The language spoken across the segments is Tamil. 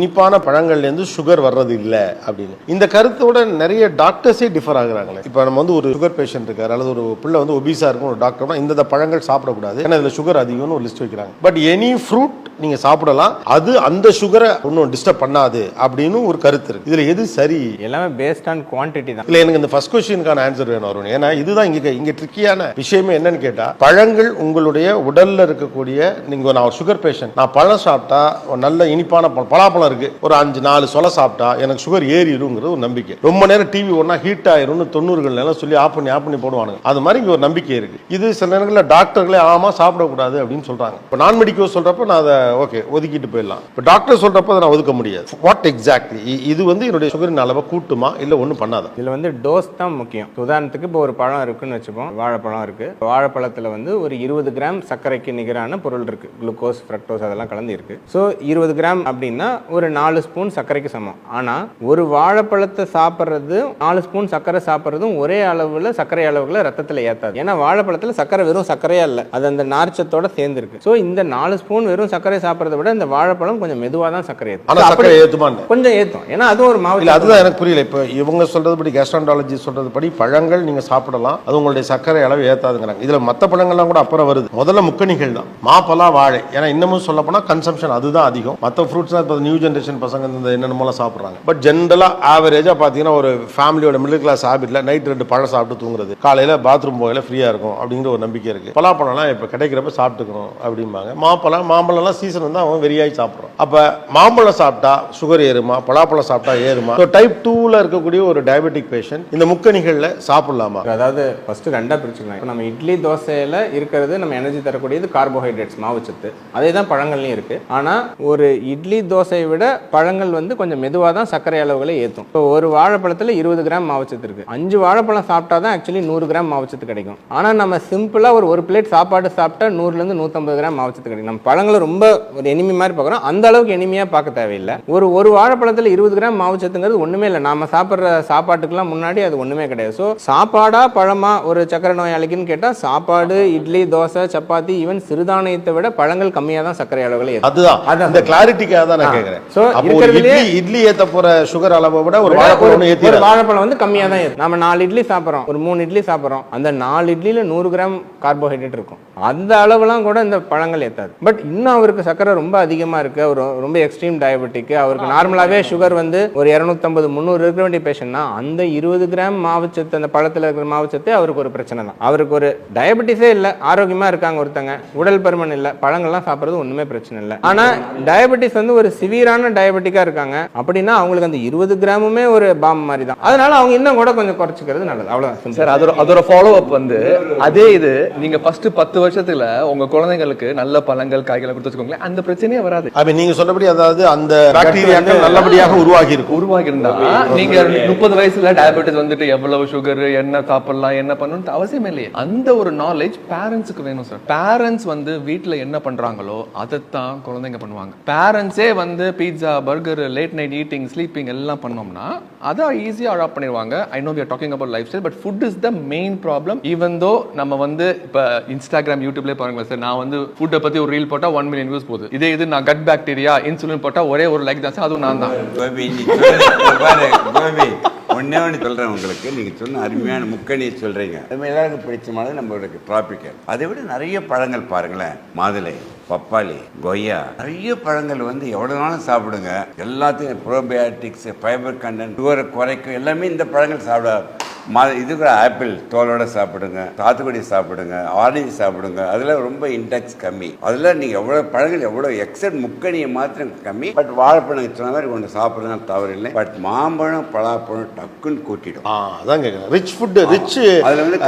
இனிப்பான பழங்கள்லேருந்து சுகர் வர்றது இல்லை அப்படின்னு இந்த கருத்தோட நிறைய டாக்டர்ஸே டிஃபர் ஆகுறாங்களே. இப்போ நம்ம வந்து ஒரு சுகர் பேஷண்ட் இருக்காரு அல்லது ஒரு பிள்ளை வந்து ஒபிஸா இருக்கும், ஒரு டாக்டர்னா இந்த பழங்கள் சாப்பிடக்கூடாது ஏன்னா இதில் சுகர் அதிகம்னு ஒரு லிஸ்ட் வைக்கிறாங்க. பட் எனி ஃப்ரூட் நீங்க சாப்பிடலாம், அது அந்த சுகரை ஒன்றும் டிஸ்டர்ப் பண்ணாது அப்படின்னு ஒரு கருத்து இருக்கு. இதுல எது சரி? எல்லாமே பேஸ்ட் ஆன் குவான்டிட்டி தான். இல்ல, எனக்கு இந்த ஃபர்ஸ்ட் கொஸ்டினுக்கான ஆன்சர் வேணும் வரும். ஏன்னா இதுதான் இங்க ட்ரிக்கியான விஷயமே என்னன்னு கேட்டா, பழங்கள் உங்களுடைய உடல்ல இருக்கக்கூடிய, நீங்க நான் ஒரு சுகர் பேஷண்ட், நான் பழம் சாப்பிட்டா நல்ல இனிப்பான பலாப்பழம் இருக்கு, ஒரு 5-4 சொலை சாப்பிட்டா எனக்கு சுகர் ஏறிடுங்கிறது ஒரு நம்பிக்கை. ரொம்ப நேரம் டிவி ஒன்னா ஹீட் ஆயிரும்னு 90கள் சொல்லி ஆஃப் பண்ணி போடுவானுங்க. அது மாதிரி இங்க ஒரு நம்பிக்கை இருக்கு. இது சில நேரங்களில் டாக்டர்களே ஆமா சாப்பிடக்கூடாது அப்படின்னு சொல்றாங்க. இப்போ நான் மெடிக்கல் சொல்றப்ப நான் அதை ஓகே ஒதுக்கிட்டு போயிடலாம். இப்போ டாக்டர் சொல்றப்ப அதை நான் ஒதுக்க முடியாது. வாட் எக்ஸாக்ட்லி இது வந்து என்னுடைய சுகரின் அளவை கூட்டுமா இல்ல ஒன்றும் பண்ணாதா? இதுல வந்து டோஸ் தான் முக்கியம். உதாரணத்துக்கு இப்போ ஒரு பழம் இருக்குன்னு வச்சுப்போம், வாழைப்பழம் இருக்கு. வாழைப்பழத்துல வந்து ஒரு 20 கிராம் சர்க்கரைக்கு நிகரான பொருள் இருக்கு, குளுக்கோஸ் ஃப்ரக்டோஸ் அதெல்லாம் கலந்து இருக்கு. ஸோ 20 கிராம் அப்படின்னா ஒரு 4 ஸ்பூன் சர்க்கரைக்கு சமம். ஆனா ஒரு வாழைப்பழத்தை சாப்பிட்றது 4 ஸ்பூன் சர்க்கரை சாப்பிட்றதும் ஒரே அளவுல சர்க்கரை அளவுகளை ரத்தத்தில் ஏத்தாது. ஏன்னா வாழைப்பழத்துல சர்க்கரை வெறும் சர்க்கரையா இல்லை, அது அந்த நார்ச்சத்தோட சேர்ந்து இருக்கு. ஸோ இந்த 4 ஸ்பூன் வெறும் சர்க்கரை சாப்பிட்றத விட இந்த வாழைப்பழம் கொஞ்சம் மெதுவாக தான் சர்க்கரை ஏற்றும், கொஞ்சம் ஏற்றும். ஏன்னா அது ஒரு மாவு. அதுதான் எனக்கு புரியல. இப்போ இவங்க சொல்றது படி, கேஸ்ட்ரான்டாலஜி சொல்றது படி பழங்கள் நீங்க சாப்பிடலாம், அது உங்களுடைய சர்க்கரை அளவு ஏத்தாதுங்கிறாங்க. இதுல மற்ற பழங்கள்லாம் கூட அப்புறம் வருது. முதல்ல முக்கணிகள் தான், மாப்பழம், வாழை. ஏன்னா இன்னமும் சொல்ல போனா கன்சம்ஷன் அதுதான் அதிகம். மற்ற ஃப்ரூட்ஸ் இப்போ நியூ ஜென்ரேஷன் பசங்க இந்த என்னென்னமோலாம் சாப்பிட்றாங்க. பட் ஜென்ரலா ஆவரேஜா பார்த்தீங்கன்னா ஒரு ஃபேமிலியோட மிடில் கிளாஸ் ஹேபிட்ல நைட் 2 பழம் சாப்பிட்டு தூங்குறது, காலையில பாத்ரூம் போகல ஃப்ரீயா இருக்கும் அப்படிங்கிற ஒரு நம்பிக்கை இருக்கு. பலாப்பழம்லாம் இப்போ கிடைக்கிறப்ப சாப்பிட்டுக்கணும் அப்படிம்பாங்க. மாம்பழம்லாம் சீசன் வந்து அவன் வெறியாகி சாப்பிட்றான். அப்ப மாம்பழம் சாப்பிட்டா சுகர் ஏறுமா, பலாப்பழம் சாப்பிட்டா ஏறுமா? டைப் 2ல இருக்கக்கூடிய ஒரு டயபெட்டிக் பேஷண்ட் இந்த முக்கணிகள்ல சாப்பிடலாமா? அதாவது ஃபர்ஸ்ட் ரெண்டா பிரிச்சுக்கலாம். இப்போ நம்ம இட்லி தோசையில இருக்கிறது நம்ம எனர்ஜி தரக்கூடியது கார்போஹைட்ரேட்ஸ், மாவுச்சத்து. அதே தான் பழங்கள்லையும் இருக்கு. ஆனா ஒரு இட்லி தோசையை விட பழங்கள் வந்து கொஞ்சம் மெதுவாக தான் சர்க்கரை அளவுகளை ஏற்றும். இப்போ ஒரு வாழைப்பழத்தில் 20 கிராம் மாவுச்சத்து இருக்கு. 5 வாழைப்பழம் சாப்பிட்டா தான் ஆக்சுவலி 100 கிராம் மாவுச்சத்து கிடைக்கும். ஆனால் நம்ம சிம்பிளா ஒரு பிளேட் சாப்பாடு சாப்பிட்டா 100-150 கிராம் மாவுச்சத்து கிடைக்கும். நம்ம பழங்களை ரொம்ப ஒரு எனிமி மாதிரி பார்க்குறோம், அந்த அளவுக்கு எனிமையா பார்க்க தேவையில்லை. ஒரு வாழைப்பழத்தில் 20 கிராம் மாவுச்சத்துங்கிறது ஒண்ணுமே இல்லை. நாம சாப்பிட்ற சாப்பாட்டுக்கெல்லாம் முன்னாடி அது ஒண்ணுமே கிடையாது. ஸோ சாப்பாடா பழமா ஒரு சக்கரை நோயாளிக்குன்னு கேட்டா சாப்பாடு, இட்லி, தோசை, சப்பாத்தி, ஈவன் சிறுதானியத்தை விட பழங்கள் கம்மியா தான் சர்க்கரை அளவுகளை ஏற்றும். அதுதான் அந்த கிளாரிட்டிக்காக தான் நான் கேட்கிறேன். ஸோ இட்லி ஏத்த போற சுகர் அளவை விட ஒரு வாழைப்பழம் வந்து கம்மியா தான் ஏறும். நம்ம 4 இட்லி சாப்பிட்றோம், ஒரு 3 இட்லி சாப்பிட்றோம், அந்த 4 இட்லியில 100 கிராம் கார்போஹைட்ரேட் இருக்கும். அந்த அளவுலாம் கூட இந்த பழங்கள் ஏத்தாது. பட் இன்னும் அவருக்கு சர்க்கரை ரொம்ப அதிகமா இருக்கு, அவர் ரொம்ப எக்ஸ்ட்ரீம் டயபெட்டிக், அவருக்கு நார்மலாவே சுகர் வந்து ஒரு 250-300 இருக்க வேண்டிய பேஷண்ட்னா அந்த 20 கிராம் மாவுச்சத்து, அந்த பழத்துல இருக்கிற மாவுச்சத்து அவருக்கு ஒரு பிரச்சனை தான். அவருக்கு ஒரு டயபெட்டிஸே இல்லை, ஆரோக்கியமா இருக்காங்க ஒருத்தங்க, உடல் பருமன் இல்லை, பழங்கள்லாம் சாப்பிட்றது ஒண்ணுமே பிரச்சனை இல்லை. ஆனா டயபெட்டிஸ் வந்து ஒரு சிவியரான டயபெட்டிக்கா இருக்காங்க அப்படின்னா அவங்களுக்கு அந்த 20 கிராமுமே ஒரு பாம் மாதிரி தான். அதனால அவங்க இன்னும் கூட கொஞ்சம் குறைச்சிக்கிறது நல்லது. அவ்வளவுதான் சார். அதோட ஃபாலோ அப் வந்து அதே இது நீங்க ஃபர்ஸ்ட் 10 வருஷத்துல உங்க குழந்தைங்களுக்கு நல்ல பழங்கள், காய்களை கொடுத்து வச்சுக்கோங்களேன், அந்த பிரச்சனையே வராது. நீங்க சொன்னபடி அதாவது அந்த பாக்டீரியாக்கள் நல்லபடியாக உருவாகி இருந்தா நீங்க 30 வயசுல டயபெட்டிஸ் வந்துட்டு எவ்வளவு சுகர், என்ன சாப்பிடலாம், என்ன பண்ணணும்னு அவசியம் இல்லையே. அந்த ஒரு நாலேஜ் பேரண்ட்ஸுக்கு வேணும் சார். பேரண்ட்ஸ் வந்து வீட்டுல என்ன பண்றாங்களோ அதைத்தான் குழந்தைங்க பண்ணுவாங்க. பேரண்ட்ஸே வந்து pizza, burger, late night eating, sleeping எல்லாம் பண்ணோம்னா அதை ஈஸியா அடாப்ட் பண்ணிடுவாங்க. I know we are talking about life style, but food is the main problem. Even though நம்ம வந்து இப்ப இன்ஸ்டாகிராம், யூடியூப்லேயே பாருங்களேன் சார், நான் வந்து ஃபுட்டை பத்தி ஒரு ரீல் போட்டா 1 மில்லியன் வியூஸ் போகுது. இதே இது நான் கட் பாக்டீரியா, இன்சுலின் போட்டா ஒரே ஒரு லைக் தான் சார், அதுவும் நான் தான். ஒன்னே ஒன்று சொல்கிறேன் உங்களுக்கு, நீங்கள் சொன்ன அருமையான முக்கணியை சொல்கிறீங்க, அது எல்லாருக்கும் பிடிச்சமானது நம்மளுக்கு ட்ராபிக்கல். அதை விட நிறைய பழங்கள் பாருங்களேன், மாதுளை, பப்பாளி, கொய்யா, நிறைய பழங்கள் வந்து எவ்வளோ நாளும் சாப்பிடுங்க. எல்லாத்தையும் ப்ரோபயாட்டிக்ஸ், ஃபைபர் கண்டென்ட், சுகரை குறைக்கும், எல்லாமே இந்த பழங்கள் சாப்பிட. இதுக்கு ஆப்பிள் தோலோட சாப்பிடுங்க, சாத்துக்குடி சாப்பிடுங்க, ஆரஞ்சு சாப்பிடுங்க, அதில் ரொம்ப இன்டெக்ஸ் கம்மி. அதில் நீங்கள் எவ்வளோ பழங்கள் எவ்வளோ எக்ஸப்ட் முக்கணியை மாத்திரம் கம்மி. பட் வாழைப்பழம் சொன்ன மாதிரி ஒன்று சாப்பிட்றதுனால தவறு இல்லை. பட் மாம்பழம், பலாப்பழம் டக்குன்னு கூட்டிடும். அதான் கேட்குறேன். Rich food, rich. அதில் வந்து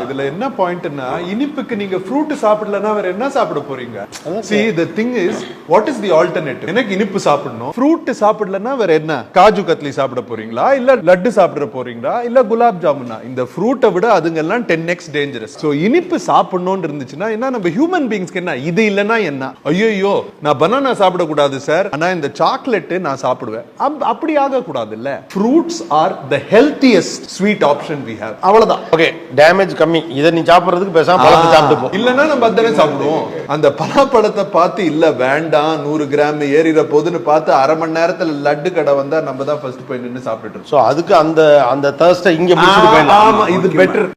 இதில் என்ன பாயிண்ட்னா, இனிப்புக்கு நீங்கள் ஃப்ரூட் சாப்பிடலன்னா வேற என்ன சாப்பிட போறீங்க? See, the thing is, what is the alternative? எனக்கு இனிப்பு சாப்பிடணும், ஃப்ரூட் சாப்பிடலன்னா வேற என்ன? காஜு கத்லி சாப்பிட போறீங்களா, இல்ல லட்டு சாப்பிட போறீங்களா? போறீங்களா இல்ல குலாப் ஜாமுனா? இந்த ஃப்ரூட்டை விட அதுங்கெல்லாம் 10x டேஞ்சரஸ். ஸோ இனிப்பு சாப்பிடணும்னு இருந்துச்சுன்னா என்ன, நம்ம ஹியூமன் பீயிங்ஸ்க்கு என்ன, இது இல்லைன்னா என்ன, ஐயோ நான் பனானா சாப்பிடக்கூடாது சார், ஆனா இந்த சாக்லேட் நான் சாப்பிடுவேன், அப்படி ஆகக்கூடாது இல்ல. Fruits are the healthiest sweet option we have. அவ்வளவுதான். ஓகே, டேமேஜ் கம்மி. இதை நீ சாப்பிடுறதுக்கு பேசாம பழத்தை சாப்பிட்டு போ. இல்லன்னா நம்ம அதானே சாப்பிடுவோம். அந்த பலாப்பழத்தை பார்த்து இல்ல வேண்டாம் 100 கிராம் ஏறிற போதுன்னு பார்த்து அரை மணி நேரத்துல லட்டு கடை வந்தா நம்ம தான் ஃபர்ஸ்ட் போய் நின்று சாப்பிட்டுட்டு. சோ அதுக்கு அந்த அந்த தர்ஸ்டை இங்க முடிச்சுட்டு போயிடலாம். ஆமா, இது பெட்டர்.